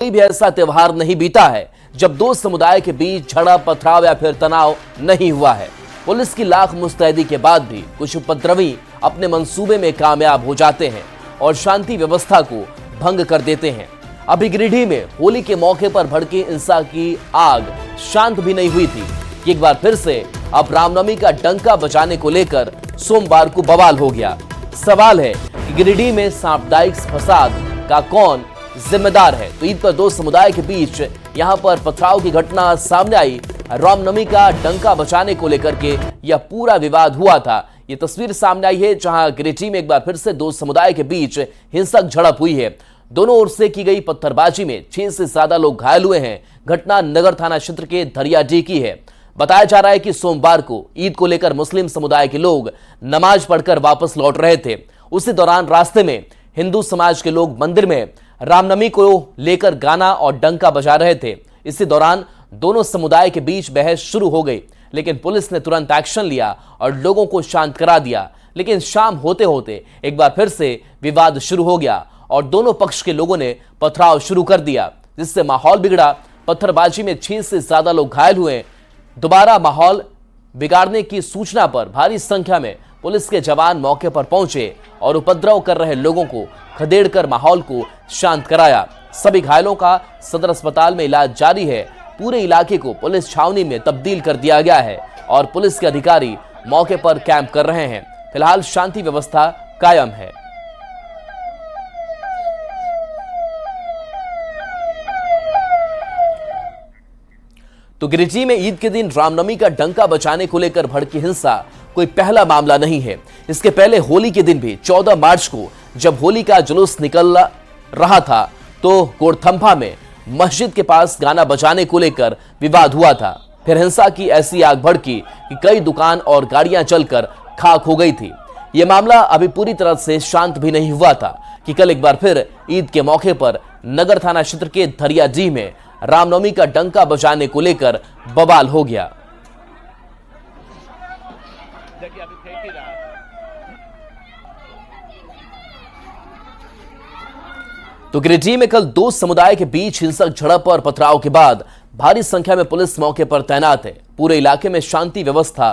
कोई भी ऐसा त्योहार नहीं बीता है जब दो समुदाय के बीच झड़प, पथराव या फिर तनाव नहीं हुआ है। पुलिस की लाख मुस्तैदी के बाद भी कुछ उपद्रवी अपने मंसूबे में कामयाब हो जाते हैं और शांति व्यवस्था को भंग कर देते हैं। अभी गिरिडीह में होली के मौके पर भड़की हिंसा की आग शांत भी नहीं हुई थी। एक बार फिर से अब रामनवमी का डंका बजाने को लेकर सोमवार को बवाल हो गया। सवाल है कि गिरिडीह में सांप्रदायिक फसाद का कौन जिम्मेदार है। तो ईद पर दो समुदाय के बीच यहां पर पथराव की घटना सामने आई। रामनवमी का डंका बजाने को लेकर के यह पूरा विवाद हुआ था। ये तस्वीर सामने आई है जहां गिरिडीह में एक बार फिर से दो समुदाय के बीच हिंसक झड़प हुई है। दोनों ओर से की गई पत्थरबाजी में 6 से ज्यादा लोग घायल हुए हैं। घटना नगर थाना क्षेत्र के धरियाडीह की है। बताया जा रहा है कि सोमवार को ईद को लेकर मुस्लिम समुदाय के लोग नमाज पढ़कर वापस लौट रहे थे। उसी दौरान रास्ते में हिंदू समाज के लोग मंदिर में रामनवमी को लेकर गाना और डंका बजा रहे थे। इसी दौरान दोनों समुदाय के बीच बहस शुरू हो गई, लेकिन पुलिस ने तुरंत एक्शन लिया और लोगों को शांत करा दिया। लेकिन शाम होते होते एक बार फिर से विवाद शुरू हो गया और दोनों पक्ष के लोगों ने पथराव शुरू कर दिया, जिससे माहौल बिगड़ा। पत्थरबाजी में 6 से ज्यादा लोग घायल हुए। दोबारा माहौल बिगाड़ने की सूचना पर भारी संख्या में पुलिस के जवान मौके पर पहुंचे और उपद्रव कर रहे लोगों को खदेड़कर माहौल को शांत कराया। सभी घायलों का सदर अस्पताल में इलाज जारी है। पूरे इलाके को पुलिस छावनी में तब्दील कर दिया गया है और पुलिस के अधिकारी मौके पर कैंप कर रहे हैं। फिलहाल शांति व्यवस्था कायम है। तो गिरिडीह में ईद के दिन रामनवमी का डंका बजाने को लेकर भड़की हिंसा कोई पहला मामला नहीं है। इसके पहले होली के दिन भी 14 मार्च को जब होली का जुलूस निकल रहा था तो गोड़थम्भा में मस्जिद के पास गाना बजाने को लेकर विवाद हुआ था। फिर हिंसा की ऐसी आग भड़की कि कई दुकान और गाड़ियां जलकर खाक हो गई थी। यह मामला अभी पूरी तरह से शांत भी नहीं हुआ था कि कल एक बार फिर ईद के मौके पर नगर थाना क्षेत्र के धरियाडीह में रामनवमी का डंका बजाने को लेकर बवाल हो गया। तो गिरिडीह में कल दो समुदाय के बीच हिंसक झड़प और पथराव के बाद भारी संख्या में पुलिस मौके पर तैनात है। पूरे इलाके में शांति व्यवस्था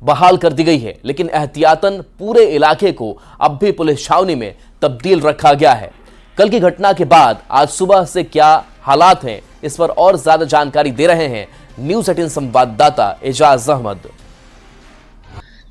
बहाल कर दी गई है, लेकिन एहतियातन पूरे इलाके को अब भी पुलिस छावनी में तब्दील रखा गया है। कल की घटना के बाद आज सुबह से क्या हालात हैं, इस पर और ज्यादा जानकारी दे रहे हैं न्यूज़ 18 संवाददाता एजाज अहमद।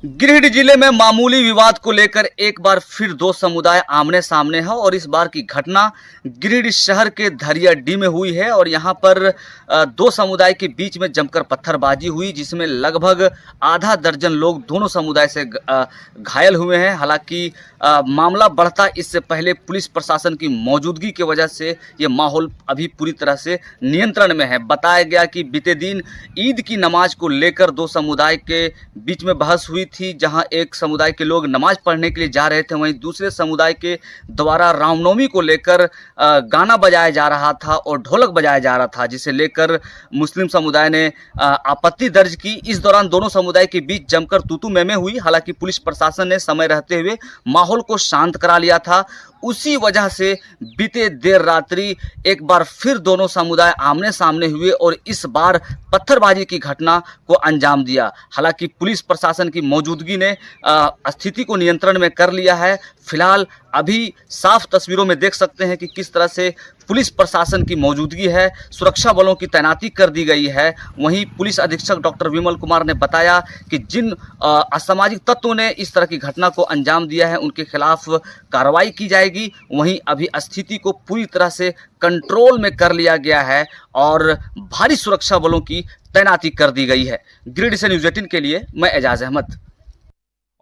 गिरिडीह जिले में मामूली विवाद को लेकर एक बार फिर दो समुदाय आमने सामने हैं और इस बार की घटना गिरिडीह शहर के धरियाडीह में हुई है और यहां पर दो समुदाय के बीच में जमकर पत्थरबाजी हुई, जिसमें लगभग आधा दर्जन लोग दोनों समुदाय से घायल हुए हैं। हालांकि मामला बढ़ता इससे पहले पुलिस प्रशासन की मौजूदगी की वजह से ये माहौल अभी पूरी तरह से नियंत्रण में है। बताया गया कि बीते दिन ईद की नमाज को लेकर दो समुदाय के बीच में बहस हुई थी, जहां एक समुदाय के लोग नमाज पढ़ने के लिए जा रहे थे, वहीं दूसरे समुदाय के द्वारा रामनवमी को लेकर गाना बजाया जा रहा था और ढोलक बजाया जा रहा था, जिसे लेकर मुस्लिम समुदाय ने आपत्ति दर्ज की। इस दौरान दोनों समुदाय के बीच जमकर तू-तू मैं-मैं हुई। हालांकि पुलिस प्रशासन ने समय रहते हुए माहौल को शांत करा लिया था। उसी वजह से बीते देर रात्रि एक बार फिर दोनों समुदाय आमने सामने हुए और इस बार पत्थरबाजी की घटना को अंजाम दिया। हालांकि पुलिस प्रशासन की मौजूदगी ने स्थिति को नियंत्रण में कर लिया है। फिलहाल अभी साफ तस्वीरों में देख सकते हैं कि किस तरह से पुलिस प्रशासन की मौजूदगी है, सुरक्षा बलों की तैनाती कर दी गई है। वहीं पुलिस अधीक्षक डॉक्टर विमल कुमार ने बताया कि जिन असामाजिक तत्वों ने इस तरह की घटना को अंजाम दिया है उनके खिलाफ कार्रवाई की जाएगी। वहीं अभी स्थिति को पूरी तरह से कंट्रोल में कर लिया गया है और भारी सुरक्षा बलों की तैनाती कर दी गई है। गिरिडीह से न्यूज़ 18 के लिए मैं एजाज अहमद।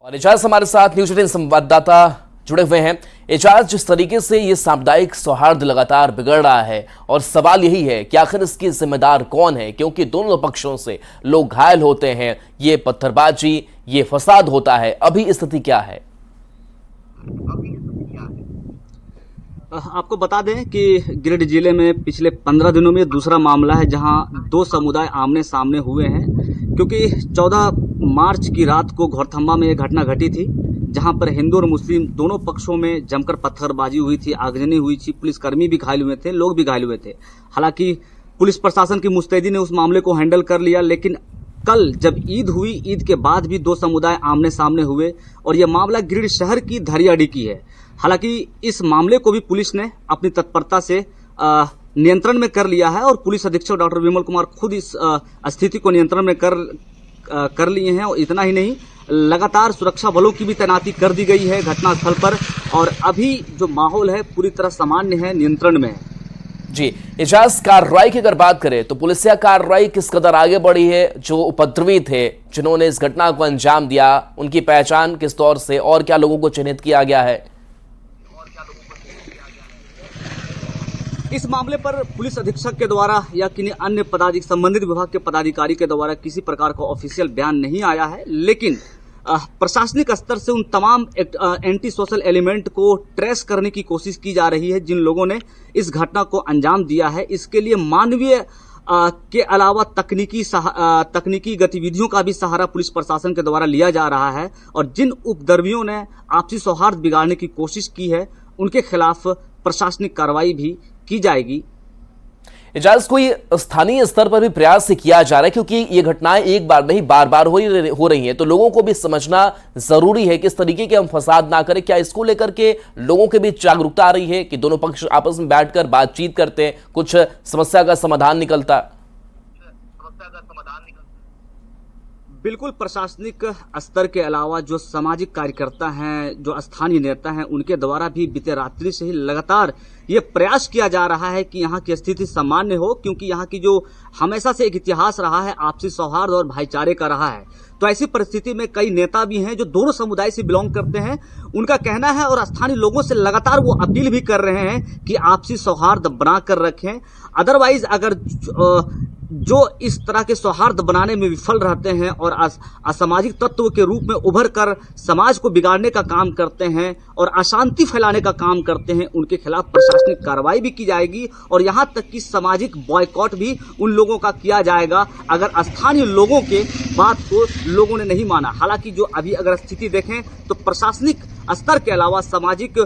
और एजाज हमारे साथ न्यूज़ 18 संवाददाता जुड़े हुए हैं। एजाज, जिस तरीके से ये सामुदायिक सौहार्द लगातार बिगड़ रहा है और सवाल यही है कि आखिर इसकी जिम्मेदार कौन है, क्योंकि दोनों पक्षों से लोग घायल होते हैं, ये पत्थरबाजी, ये फसाद होता है। अभी स्थिति क्या है? आपको बता दें कि गिरिडीह जिले में पिछले 15 दिनों में दूसरा मामला है जहां दो समुदाय आमने सामने हुए हैं, क्योंकि 14 मार्च की रात को गोड़थम्भा में एक घटना घटी थी जहां पर हिंदू और मुस्लिम दोनों पक्षों में जमकर पत्थरबाजी हुई थी, आगजनी हुई थी, पुलिसकर्मी भी घायल हुए थे, लोग भी घायल हुए थे। हालांकि पुलिस प्रशासन की मुस्तैदी ने उस मामले को हैंडल कर लिया, लेकिन कल जब ईद हुई, ईद के बाद भी दो समुदाय आमने सामने हुए और यह मामला गिरिडीह शहर की धरियाडी की है। हालांकि इस मामले को भी पुलिस ने अपनी तत्परता से नियंत्रण में कर लिया है और पुलिस अधीक्षक डॉक्टर विमल कुमार खुद इस स्थिति को नियंत्रण में कर लिए हैं। और इतना ही नहीं, लगातार सुरक्षा बलों की भी तैनाती कर दी गई है घटनास्थल पर और अभी जो माहौल है पूरी तरह सामान्य है, नियंत्रण में है। जी इजाज, कार्रवाई की अगर बात करें तो पुलिसिया कार्रवाई किस कदर आगे बढ़ी है? जो उपद्रवी थे जिन्होंने इस घटना को अंजाम दिया, उनकी पहचान किस तौर से और क्या लोगों को चिन्हित किया गया है? इस मामले पर पुलिस अधीक्षक के द्वारा या किन्हीं अन्य संबंधित विभाग के पदाधिकारी के द्वारा किसी प्रकार का ऑफिशियल बयान नहीं आया है, लेकिन प्रशासनिक स्तर से उन तमाम एंटी सोशल एलिमेंट को ट्रेस करने की कोशिश की जा रही है जिन लोगों ने इस घटना को अंजाम दिया है। इसके लिए मानवीय के अलावा तकनीकी गतिविधियों का भी सहारा पुलिस प्रशासन के द्वारा लिया जा रहा है और जिन उपद्रवियों ने आपसी सौहार्द बिगाड़ने की कोशिश की है उनके खिलाफ प्रशासनिक कार्रवाई भी की जाएगी। इजाज, कोई स्थानीय स्तर पर भी प्रयास से किया जा रहा है, क्योंकि ये घटनाएं एक बार नहीं बार बार हो रही हैं, तो लोगों को भी समझना जरूरी है कि इस तरीके के हम फसाद ना करें। क्या इसको लेकर के लोगों के बीच जागरूकता आ रही है कि दोनों पक्ष आपस में बैठकर बातचीत करते हैं, कुछ समस्या का समाधान निकलता? बिल्कुल, प्रशासनिक स्तर के अलावा जो सामाजिक कार्यकर्ता हैं, जो स्थानीय नेता हैं, उनके द्वारा भी बीते रात्रि से ही लगातार ये प्रयास किया जा रहा है कि यहाँ की स्थिति सामान्य हो, क्योंकि यहाँ की जो हमेशा से एक इतिहास रहा है आपसी सौहार्द और भाईचारे का रहा है। तो ऐसी परिस्थिति में कई नेता भी हैं जो दोनों समुदाय से बिलोंग करते हैं। उनका कहना है और स्थानीय लोगों से लगातार वो अपील भी कर रहे हैं कि आपसी सौहार्द बनाकर रखें। अदरवाइज अगर जो इस तरह के सौहार्द बनाने में विफल रहते हैं और असामाजिक तत्व के रूप में उभर कर समाज को बिगाड़ने का काम करते हैं और अशांति फैलाने का काम करते हैं, उनके खिलाफ प्रशासनिक कार्रवाई भी की जाएगी और यहां तक कि सामाजिक बॉयकॉट भी उन लोगों का किया जाएगा अगर स्थानीय लोगों के बात को लोगों ने नहीं माना। हालांकि जो अभी अगर स्थिति देखें तो प्रशासनिक स्तर के अलावा सामाजिक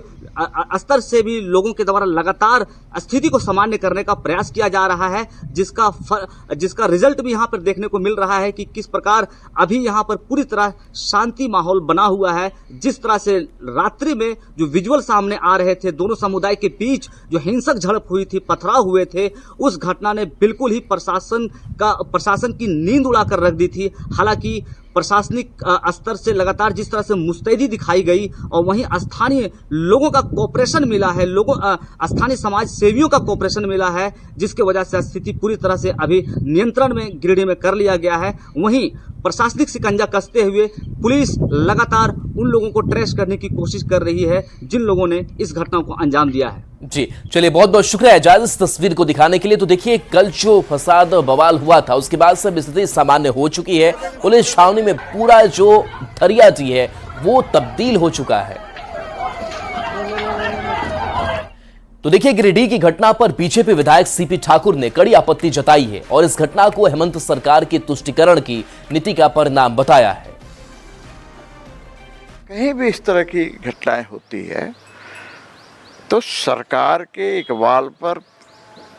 स्तर से भी लोगों के द्वारा लगातार स्थिति को सामान्य करने का प्रयास किया जा रहा है, जिसका रिजल्ट भी यहाँ पर देखने को मिल रहा है कि किस प्रकार अभी यहाँ पर पूरी तरह शांति माहौल बना हुआ है। जिस तरह से रात्रि में जो विजुअल सामने आ रहे थे, दोनों समुदाय के बीच जो हिंसक झड़प हुई थी, पथराव हुए थे, उस घटना ने बिल्कुल ही प्रशासन की नींद उड़ाकर रख दी थी। हालांकि प्रशासनिक स्तर से लगातार जिस तरह से मुस्तैदी दिखाई गई और वहीं स्थानीय लोगों का कोऑपरेशन मिला है, स्थानीय समाज सेवियों का कोऑपरेशन मिला है, जिसके वजह से स्थिति पूरी तरह से अभी नियंत्रण में गिरिडीह में कर लिया गया है। वहीं प्रशासनिक शिकंजा कसते हुए पुलिस लगातार उन लोगों को ट्रेस करने की कोशिश कर रही है जिन लोगों ने इस घटना को अंजाम दिया है। जी चलिए, बहुत बहुत शुक्रिया इजाज इस तस्वीर को दिखाने के लिए। तो देखिए, कल जो फसाद बवाल हुआ था उसके बाद से स्थिति सामान्य हो चुकी है। पुलिस छावनी में पूरा जो धरियाडी है वो तब्दील हो चुका है। तो देखिए, गिरिडीह की घटना पर बीजेपी विधायक सीपी ठाकुर ने कड़ी आपत्ति जताई है और इस घटना को हेमंत सरकार की तुष्टिकरण की नीति का परिणाम बताया है। कहीं भी इस तरह की घटनाएं होती है तो सरकार के इकबाल पर,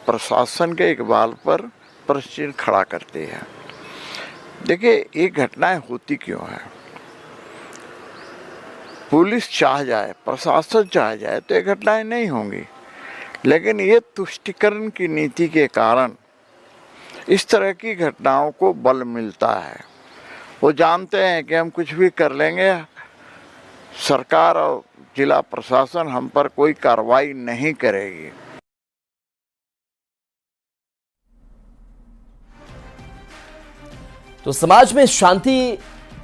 प्रशासन के इकबाल पर प्रश्न चिन्ह खड़ा करते हैं। देखिए, ये घटनाएं होती क्यों है? पुलिस चाह जाए, प्रशासन चाह जाए तो ये घटनाएं नहीं होंगी, लेकिन ये तुष्टिकरण की नीति के कारण इस तरह की घटनाओं को बल मिलता है। वो जानते हैं कि हम कुछ भी कर लेंगे, सरकार और जिला प्रशासन हम पर कोई कार्रवाई नहीं करेगी। तो समाज में शांति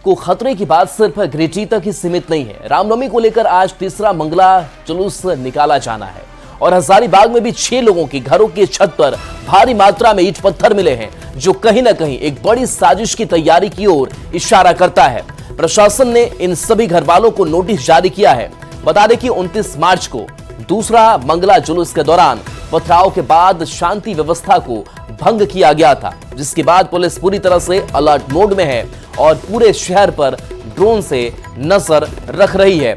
को खतरे की बात सिर्फ गिरिडीह तक ही सीमित नहीं है। रामनवमी को लेकर आज तीसरा मंगला जुलूस निकाला जाना है और हजारीबाग में भी 6 लोगों की घरों की छत पर भारी मात्रा में ईंट पत्थर मिले हैं, जो कहीं ना कहीं एक बड़ी साजिश की तैयारी की ओर इशारा करता है। प्रशासन ने इन सभी घर वालों को नोटिस जारी किया है। बता दें कि 29 मार्च को दूसरा मंगला जुलूस के दौरान पथराव के बाद शांति व्यवस्था को भंग किया गया था, जिसके बाद पुलिस पूरी तरह से अलर्ट मोड में है और पूरे शहर पर ड्रोन से नजर रख रही है।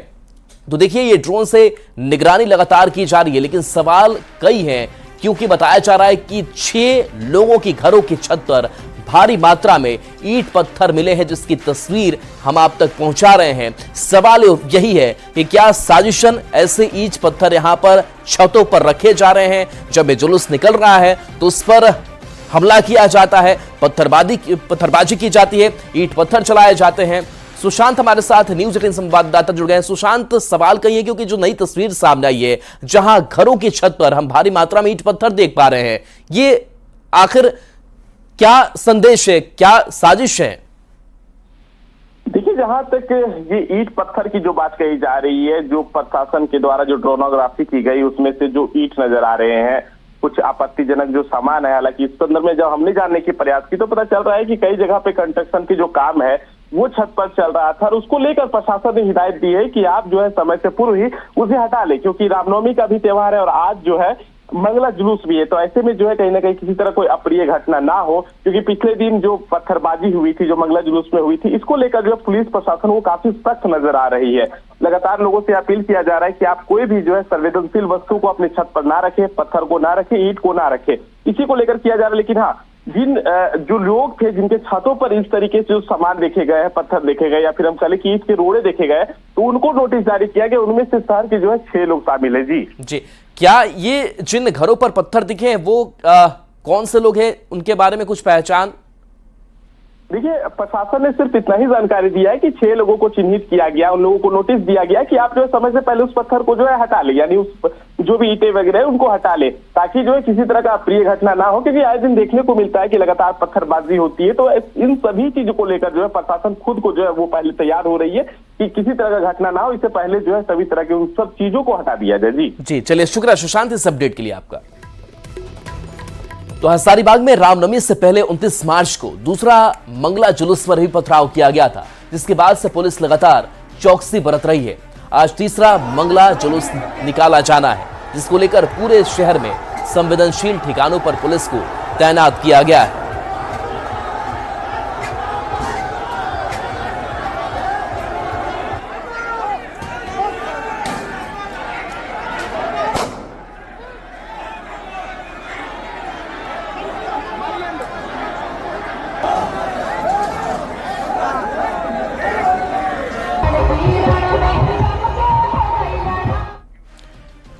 तो देखिए, ये ड्रोन से निगरानी लगातार की जा रही है, लेकिन सवाल कई हैं, क्योंकि बताया जा रहा है कि 6 लोगों की घरों की छत पर भारी मात्रा में ईंट पत्थर मिले हैं, जिसकी तस्वीर हम आप तक पहुंचा रहे हैं। सवाल यही है कि क्या साजिशन ऐसे ईंट पत्थर यहां पर छतों पर रखे जा रहे हैं, जब ये जुलूस निकल रहा है तो उस पर हमला किया जाता है, पत्थरबाजी की जाती है, ईंट पत्थर चलाए जाते हैं। सुशांत हमारे साथ न्यूज 18 संवाददाता जुड़ गए हैं। सुशांत, सवाल कही है, क्योंकि जो नई तस्वीर सामने आई है, जहां घरों की छत पर हम भारी मात्रा में ईंट पत्थर देख पा रहे हैं, ये आखिर क्या संदेश है, क्या साजिश है? देखिए, जहां तक ये ईंट पत्थर की जो बात कही जा रही है, जो प्रशासन के द्वारा जो ड्रोनोग्राफी की गई, उसमें से जो ईंट नजर आ रहे हैं, कुछ आपत्तिजनक जो सामान है, हालांकि इस संदर्भ में जब हमने जानने की प्रयास की तो पता चल रहा है कि कई जगह पे कंस्ट्रक्शन की जो काम है वो छत पर चल रहा था, और उसको लेकर प्रशासन ने हिदायत दी है कि आप जो है समय से पूर्व ही उसे हटा ले, क्योंकि रामनवमी का भी त्योहार है और आज जो है मंगला जुलूस भी है। तो ऐसे में जो है कहीं ना कहीं किसी तरह कोई अप्रिय घटना ना हो, क्योंकि पिछले दिन जो पत्थरबाजी हुई थी, जो मंगला जुलूस में हुई थी, इसको लेकर जो पुलिस प्रशासन वो काफी सख्त नजर आ रही है। लगातार लोगों से अपील किया जा रहा है कि आप कोई भी जो है संवेदनशील वस्तु को अपनी छत पर ना रखे, पत्थर को ना रखे, ईंट को ना रखे, इसी को लेकर किया जा रहा है। लेकिन हाँ, जिन जो लोग थे जिनके छतों पर इस तरीके से जो सामान देखे गए हैं, पत्थर देखे गए, या फिर हम कहें कि ईंट के रोड़े देखे गए, तो उनको नोटिस जारी किया गया। उनमें से शहर के जो है 6 लोग शामिल है। जी, क्या ये जिन घरों पर पत्थर दिखे हैं वो कौन से लोग हैं, उनके बारे में कुछ पहचान? देखिए, प्रशासन ने सिर्फ इतना ही जानकारी दिया है कि 6 लोगों को चिन्हित किया गया, उन लोगों को नोटिस दिया गया कि आप जो है समय से पहले उस पत्थर को जो है हटा ले, यानी उस जो भी ईंटें वगैरह है उनको हटा ले, ताकि जो है किसी तरह का अप्रिय घटना ना हो, क्योंकि आए दिन देखने को मिलता है कि लगातार पत्थरबाजी होती है। तो इन सभी चीजों को लेकर जो है प्रशासन खुद को जो है वो पहले तैयार हो रही है कि किसी तरह का घटना ना हो, इससे पहले जो है सभी तरह की उन सब चीजों को हटा दिया जाए। जी, चलिए, शुक्रिया सुशांत इस अपडेट के लिए आपका। तो हजारीबाग में रामनवमी से पहले 29 मार्च को दूसरा मंगला जुलूस पर भी पथराव किया गया था, जिसके बाद से पुलिस लगातार चौकसी बरत रही है। आज तीसरा मंगला जुलूस निकाला जाना है, जिसको लेकर पूरे शहर में संवेदनशील ठिकानों पर पुलिस को तैनात किया गया है।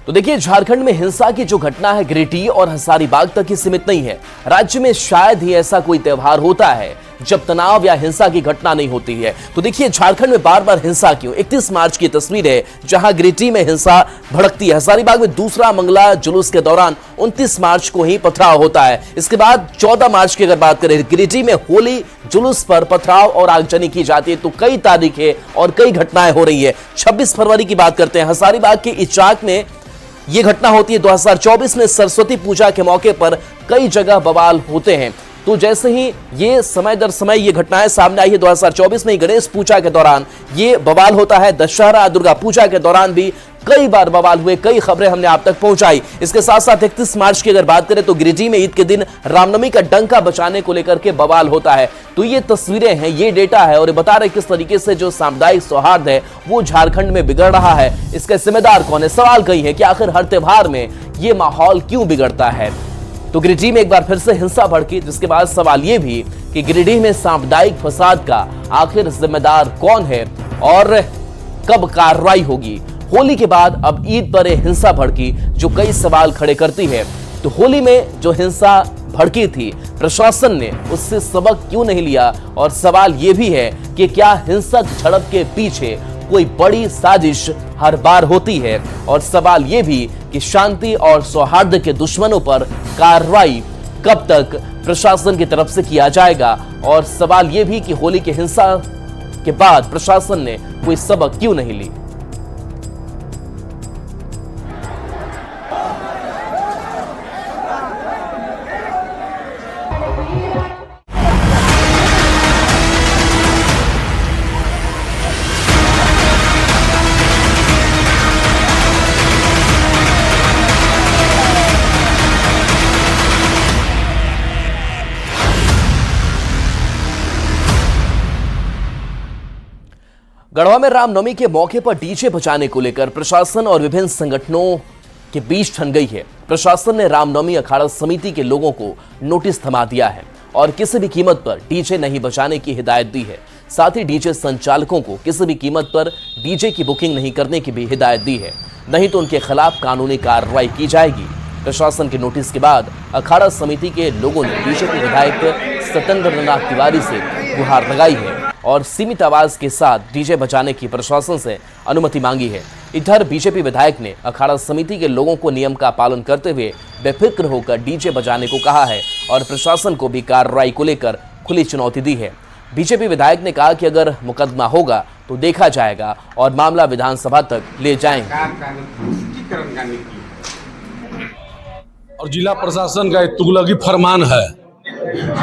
तो देखिए, झारखंड में हिंसा की जो घटना है गिरिडीह और हजारीबाग तक ही सीमित नहीं है। राज्य में शायद ही ऐसा कोई त्योहार होता है जब तनाव या हिंसा की घटना नहीं होती है। तो देखिए, झारखंड में बार बार हिंसा क्यों? 31 मार्च की तस्वीर है, जहां गिरिडीह में हिंसा भड़कती है। हजारीबाग में दूसरा मंगला जुलूस के दौरान 29 मार्च को ही पथराव होता है। इसके बाद 14 मार्च की अगर बात करें, गिरिडीह में होली जुलूस पर पथराव और आगजनी की जाती है। तो कई तारीखें और कई घटनाएं हो रही है। 26 फरवरी की बात करते हैं, हजारीबाग के इचाक में यह घटना होती है। 2024 में सरस्वती पूजा के मौके पर कई जगह बवाल होते हैं। तो जैसे ही ये समय दर समय ये घटनाएं सामने आई है, 2024 में गणेश पूजा के दौरान ये बवाल होता है, दशहरा दुर्गा पूजा के दौरान भी कई बार बवाल हुए, कई खबरें हमने आप तक पहुंचाई। इसके साथ साथ 31 मार्च की अगर बात करें तो गिरिडीह में ईद के दिन रामनवमी का डंका बचाने को लेकर के बवाल होता है। तो ये तस्वीरें हैं, ये डेटा है और ये बता रहे किस तरीके से जो सामुदायिक सौहार्द है वो झारखंड में बिगड़ रहा है। इसका जिम्मेदार कौन है? सवाल कई है कि आखिर हर त्योहार में ये माहौल क्यों बिगड़ता है। तो गिरिडीह में एक बार फिर से हिंसा भड़की, जिसके बाद सवाल यह भी कि गिरिडीह में सांप्रदायिक फसाद का आखिर जिम्मेदार कौन है और कब कार्रवाई होगी। होली के बाद अब ईद पर हिंसा भड़की, जो कई सवाल खड़े करती है। तो होली में जो हिंसा भड़की थी, प्रशासन ने उससे सबक क्यों नहीं लिया? और सवाल यह भी है कि क्या हिंसक झड़प के पीछे कोई बड़ी साजिश हर बार होती है? और सवाल यह भी कि शांति और सौहार्द के दुश्मनों पर कार्रवाई कब तक प्रशासन की तरफ से किया जाएगा? और सवाल यह भी कि होली की हिंसा के बाद प्रशासन ने कोई सबक क्यों नहीं ली? गढ़वा में रामनवमी के मौके पर डीजे बजाने को लेकर प्रशासन और विभिन्न संगठनों के बीच ठन गई है। प्रशासन ने रामनवमी अखाड़ा समिति के लोगों को नोटिस थमा दिया है और किसी भी कीमत पर डीजे नहीं बजाने की हिदायत दी है। साथ ही डीजे संचालकों को किसी भी कीमत पर डीजे की बुकिंग नहीं करने की भी हिदायत दी है, नहीं तो उनके खिलाफ कानूनी कार्रवाई की जाएगी। प्रशासन के नोटिस के बाद अखाड़ा समिति के लोगों ने बीजेपी विधायक सत्येंद्र नाथ तिवारी से गुहार लगाई है और सीमित आवाज के साथ डीजे बजाने की प्रशासन से अनुमति मांगी है। इधर बीजेपी विधायक ने अखाड़ा समिति के लोगों को नियम का पालन करते हुए बेफिक्र होकर डीजे बजाने को कहा है और प्रशासन को भी कार्रवाई को लेकर खुली चुनौती दी है। बीजेपी विधायक ने कहा कि अगर मुकदमा होगा तो देखा जाएगा और मामला विधानसभा तक ले जाएंगे। और जिला प्रशासन का एक तुगलकी फरमान है।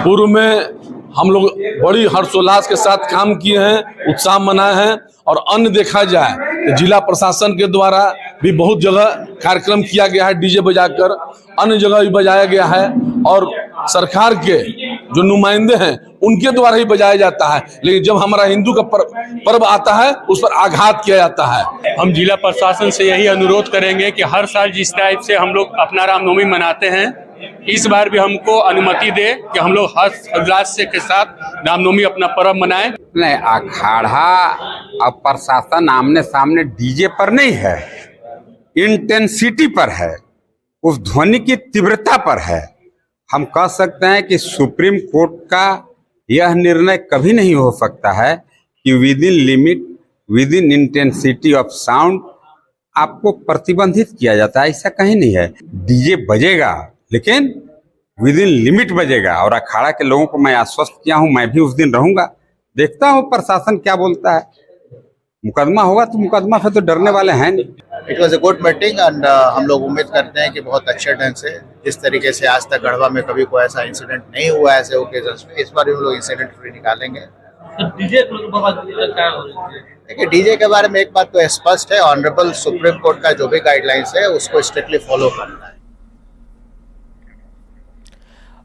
पूर्व में हम लोग बड़ी हर्षोल्लास के साथ काम किए हैं, उत्साह मनाए हैं और अन्य देखा जाए तो जिला प्रशासन के द्वारा भी बहुत जगह कार्यक्रम किया गया है, डीजे बजाकर अन्य जगह भी बजाया गया है और सरकार के जो नुमाइंदे हैं उनके द्वारा ही बजाया जाता है। लेकिन जब हमारा हिंदू का पर्व आता है उस पर आघात किया जाता है। हम जिला प्रशासन से यही अनुरोध करेंगे कि हर साल जिस टाइप से हम लोग अपना रामनवमी मनाते हैं, इस बार भी हमको अनुमति दे कि हम लोग हर उल्लास के साथ रामनवमी अपना पर्व मनाएं। नहीं, अखाड़ा अब प्रशासन आमने सामने डीजे पर नहीं है, इंटेंसिटी पर है, उस ध्वनि की तीव्रता पर है। हम कह सकते हैं कि सुप्रीम कोर्ट का यह निर्णय कभी नहीं हो सकता है कि with in limit, with in intensity of sound आपको प्रतिबंधित किया जाता है, ऐसा कहीं नहीं है। डीजे बजेगा लेकिन विद इन लिमिट बजेगा और अखाड़ा के लोगों को मैं आश्वस्त किया हूं, मैं भी उस दिन रहूंगा। देखता हूं प्रशासन क्या बोलता है। मुकदमा होगा तो मुकदमा से तो डरने वाले हैं नहीं। It was a good meeting and हम लोग उम्मीद करते हैं कि बहुत अच्छे ढंग से, जिस तरीके से आज तक गढ़वा में कभी कोई ऐसा इंसिडेंट नहीं हुआ ऐसे ओकेजन्स में, इस बार भी हम लोग इंसिडेंट फ्री निकालेंगे। देखिए, डीजे के बारे में एक बात तो स्पष्ट है, ऑनरेबल सुप्रीम कोर्ट का जो भी गाइडलाइंस है उसको स्ट्रिक्टली फॉलो करना है।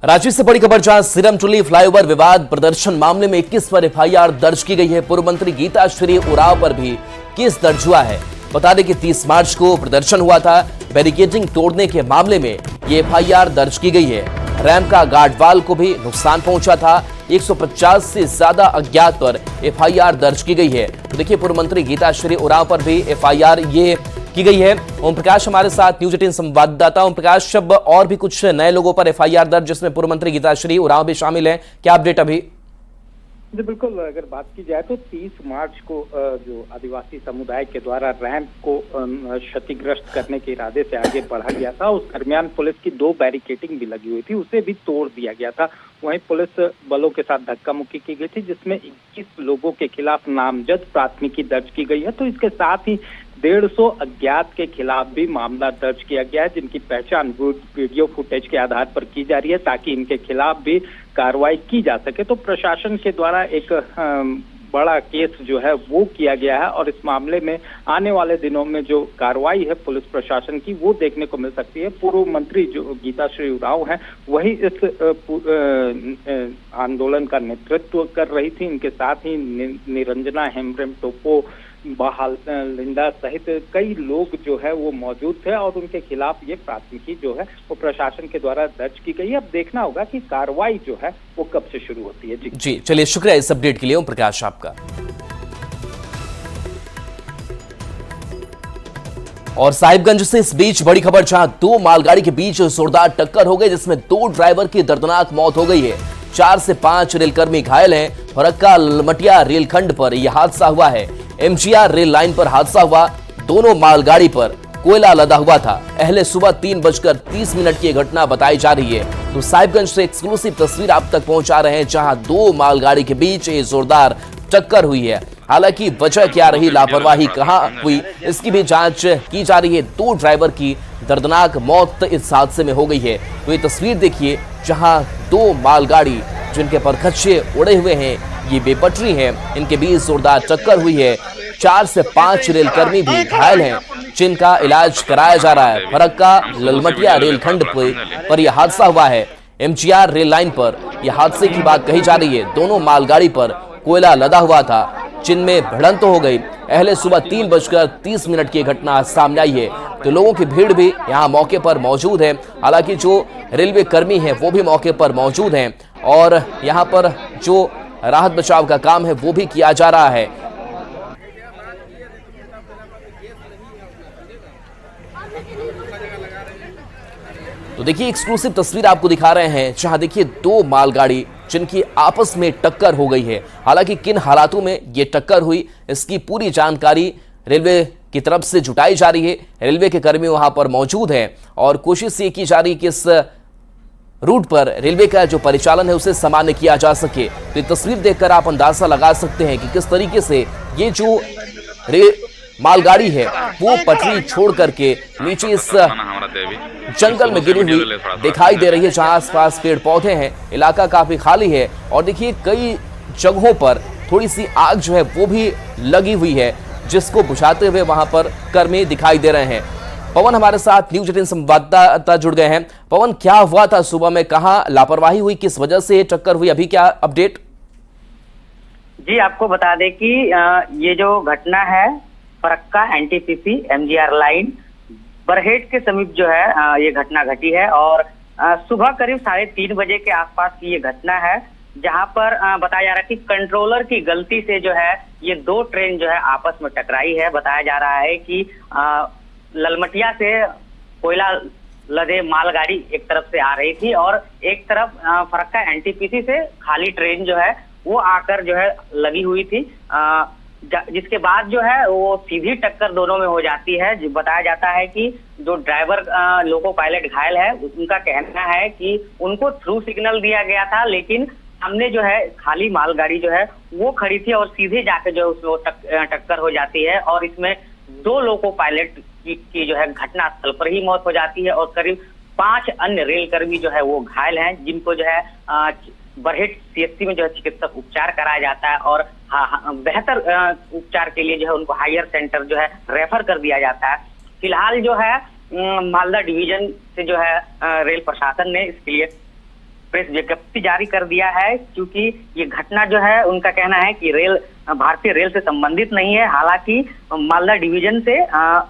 रांची से बड़ी खबर, जहां सिरमटुली फ्लाईओवर विवाद प्रदर्शन मामले में 21 पर एफआईआर दर्ज की गई है। पूर्व मंत्री गीताश्री उरांव पर भी केस दर्ज हुआ है। बता दें कि 30 मार्च को प्रदर्शन हुआ था। बैरिकेडिंग तोड़ने के मामले में ये एफआईआर दर्ज की गई है। रैंप का गार्डवाल को भी नुकसान पहुंचा था। 150 से ज्यादा अज्ञात पर एफआईआर दर्ज की गई है। तो देखिए, पूर्व मंत्री गीताश्री उरांव पर भी एफआईआर ये की गई है। ओम प्रकाश हमारे साथ, न्यूज 18 संवाददाता। ओम प्रकाश, अब और भी कुछ नए लोगों पर एफआईआर दर्ज, जिसमें पूर्व मंत्री गीताश्री उरांव भी शामिल हैं, क्या अपडेट अभी? जी बिल्कुल, अगर बात की जाए तो 30 मार्च को जो आदिवासी समुदाय के द्वारा रैंप को क्षतिग्रस्त करने के इरादे से आगे बढ़ा गया था, उस दरमियान पुलिस की 2 बैरिकेडिंग भी लगी हुई थी, उसे भी तोड़ दिया गया था। वहीं पुलिस बलों के साथ धक्का मुक्की की गई थी, जिसमें 21 लोगों के खिलाफ नामजद प्राथमिकी दर्ज की गई है। तो इसके साथ ही 150 अज्ञात के खिलाफ भी मामला दर्ज किया गया है, जिनकी पहचान वीडियो फुटेज के आधार पर की जा रही है, ताकि इनके खिलाफ भी कार्रवाई की जा सके। तो प्रशासन के द्वारा एक बड़ा केस जो है वो किया गया है और इस मामले में आने वाले दिनों में जो कार्रवाई है पुलिस प्रशासन की वो देखने को मिल सकती है। पूर्व मंत्री जो गीताश्री उरांव हैं वही इस आंदोलन का नेतृत्व कर रही थी। इनके साथ ही निरंजना हेम्ब्रम टोपो, बहाल लिंडा सहित कई लोग जो है वो मौजूद थे और उनके खिलाफ ये प्राथमिकी जो है वो प्रशासन के द्वारा दर्ज की गई है। अब देखना होगा कि कार्रवाई जो है वो कब से शुरू होती है। जी चलिए, शुक्रिया इस अपडेट के लिए ओम प्रकाश आपका। और साहिबगंज से इस बीच बड़ी खबर, जहां 2 मालगाड़ी के बीच जोरदार टक्कर हो गई, जिसमें 2 ड्राइवर की दर्दनाक मौत हो गई है। 4 से 5 रेलकर्मी घायल हैं। फरक्का ललमटिया रेलखंड पर यह हादसा हुआ है। एमजीआर रेल लाइन पर हादसा हुआ। दोनों मालगाड़ी पर कोयला लदा हुआ था। अहले सुबह 3:30 की घटना बताई जा रही है। तो साहिबगंज से एक्सक्लूसिव तस्वीर आप तक पहुंचा रहे हैं, जहां 2 मालगाड़ी के बीच ये जोरदार टक्कर हुई है। हालांकि वजह क्या रही, लापरवाही कहां हुई, इसकी भी जांच की जा रही है। 2 ड्राइवर की दर्दनाक मौत इस हादसे में हो गई है। तो ये तस्वीर देखिए, जहां 2 मालगाड़ी जिनके परखच्चे उड़े हुए हैं, ये बेपटरी हैं, इनके बीच जोरदार टक्कर हुई है। 4 से 5 रेलकर्मी भी घायल हैं, जिनका इलाज कराया जा रहा है। फरक्का ललमटिया रेलखंड पर यह हादसा हुआ है। एमजीआर रेल लाइन पर यह हादसे की बात कही जा रही है। दोनों मालगाड़ी पर कोयला लदा हुआ था। जिनमें भिड़ंत हो गई। पहले सुबह 3:30 की घटना सामने आई है, तो लोगों की भीड़ भी यहां मौके पर मौजूद है। हालांकि जो रेलवे कर्मी हैं वो भी मौके पर मौजूद हैं और यहां पर जो राहत बचाव का काम है वो भी किया जा रहा है। तो देखिए एक्सक्लूसिव तस्वीर आपको दिखा रहे हैं, जहां देखिए दो मालगाड़ी जिनकी आपस में टक्कर हो गई है। हालांकि किन हालातों में ये टक्कर हुई इसकी पूरी जानकारी रेलवे की तरफ से जुटाई जा रही है। रेलवे के कर्मी वहां पर मौजूद हैं और कोशिश ये की जा रही है कि इस रूट पर रेलवे का जो परिचालन है उसे सामान्य किया जा सके। तो ये तस्वीर देखकर आप अंदाजा लगा सकते हैं कि किस तरीके से ये जो मालगाड़ी है वो पटरी छोड़ करके नीचे इस जंगल में गिरी हुई दिखाई दे रही है, जहां आसपास पेड़ पौधे हैं। इलाका काफी खाली है और देखिए कई जगहों पर थोड़ी सी आग जो है वो भी लगी हुई है, जिसको बुझाते हुए वहां पर कर्मी दिखाई दे रहे हैं। पवन हमारे साथ न्यूज 18 संवाददाता जुड़ गए हैं। पवन, क्या हुआ था सुबह में, कहां लापरवाही हुई, किस वजह से ये टक्कर हुई, अभी क्या अपडेट? जी आपको बता दें कि ये जो घटना है Farakka NTPC MGR line Barhait के समीप जो है ये घटना घटी है और सुबह करीब 3:30 बजे के आसपास की ये घटना है, जहां पर बताया जा रहा है कि कंट्रोलर की गलती से जो है ये दो ट्रेन जो है आपस में टकराई है। बताया जा रहा है कि ललमटिया से कोयला लदे मालगाड़ी एक तरफ से आ रही थी और एक तरफ फरक्का एनटीपीसी से खाली ट्रेन जो है वो आकर जो है लगी हुई थी, जिसके बाद जो है वो सीधी टक्कर दोनों में हो जाती है। बताया जाता है कि जो ड्राइवर लोको पायलट घायल है उनका कहना है कि उनको थ्रू सिग्नल दिया गया था, लेकिन सामने जो है खाली मालगाड़ी जो है वो खड़ी थी और सीधे जाके जो है उसमें टक्कर हो जाती है और इसमें 2 लोको पायलट की जो है घटना स्थल पर ही मौत हो जाती है और करीब 5 अन्य रेलकर्मी जो है वो घायल हैं, जिनको जो है बरहेट सीएचसी में जो है चिकित्सक उपचार कराया जाता है और बेहतर उपचार के लिए जो है उनको हायर सेंटर जो है रेफर कर दिया जाता है। फिलहाल जो है मालदा डिवीजन से जो है रेल प्रशासन ने इसके लिए प्रेस विज्ञप्ति जारी कर दिया है, क्योंकि ये घटना जो है उनका कहना है कि भारतीय रेल से संबंधित नहीं है। हालांकि मालदा डिवीजन से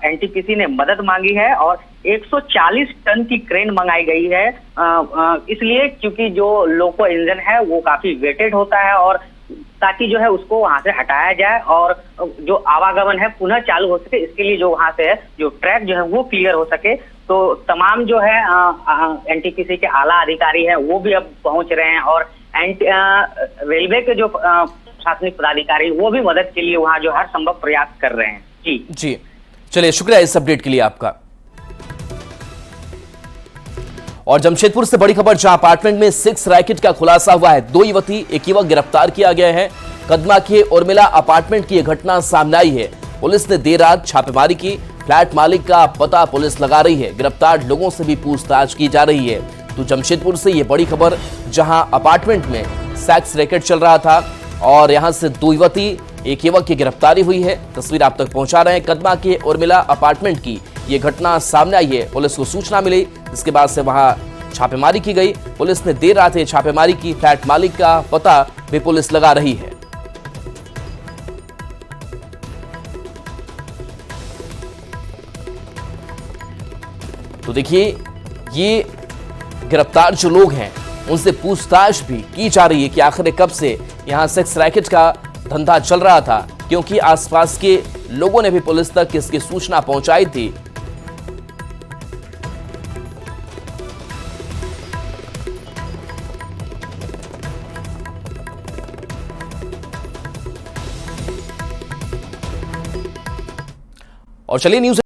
एनटीपीसी ने मदद मांगी है और 140 टन की क्रेन मंगाई गई है, इसलिए क्योंकि जो लोको इंजन है वो काफी वेटेड होता है और ताकि जो है उसको वहां से हटाया जाए और जो आवागमन है पुनः चालू हो सके, इसके लिए जो वहां से जो ट्रैक जो है वो क्लियर हो सके। तो तमाम जो है एनटीपीसी के आला अधिकारी हैं वो भी अब पहुंच रहे हैं और रेलवे के जो प्रशासनिक पदाधिकारी वो भी मदद के लिए वहां जो हर संभव प्रयास कर रहे हैं। जी चलिए, शुक्रिया इस अपडेट के लिए आपका। और जमशेदपुर से बड़ी खबर, जहां अपार्टमेंट में 6 रैकेट का खुलासा हुआ है। 2 युवती, एक युवक गिरफ्तार किया गया है। कदमा के उर्मिला अपार्टमेंट की यह घटना सामने आई है। पुलिस ने देर रात छापेमारी की। फ्लैट मालिक का पता पुलिस लगा रही है। गिरफ्तार लोगों से भी पूछताछ की जा रही है। तो जमशेदपुर से ये बड़ी खबर, जहां अपार्टमेंट में 6 रैकेट चल रहा था और यहां से 2 युवती, एक युवक की गिरफ्तारी हुई है। तस्वीर आप तक पहुंचा रहे हैं। कदमा के उर्मिला अपार्टमेंट की ये घटना सामने आई है। पुलिस को सूचना मिली, इसके बाद से वहां छापेमारी की गई। पुलिस ने देर रात छापेमारी की। फ्लैट मालिक का पता भी पुलिस लगा रही है। तो देखिए, ये गिरफ्तार जो लोग हैं उनसे पूछताछ भी की जा रही है कि आखिर कब से यहां सेक्स रैकेट का धंधा चल रहा था, क्योंकि आसपास के लोगों ने भी पुलिस तक इसकी सूचना पहुंचाई थी। और चलिए न्यूज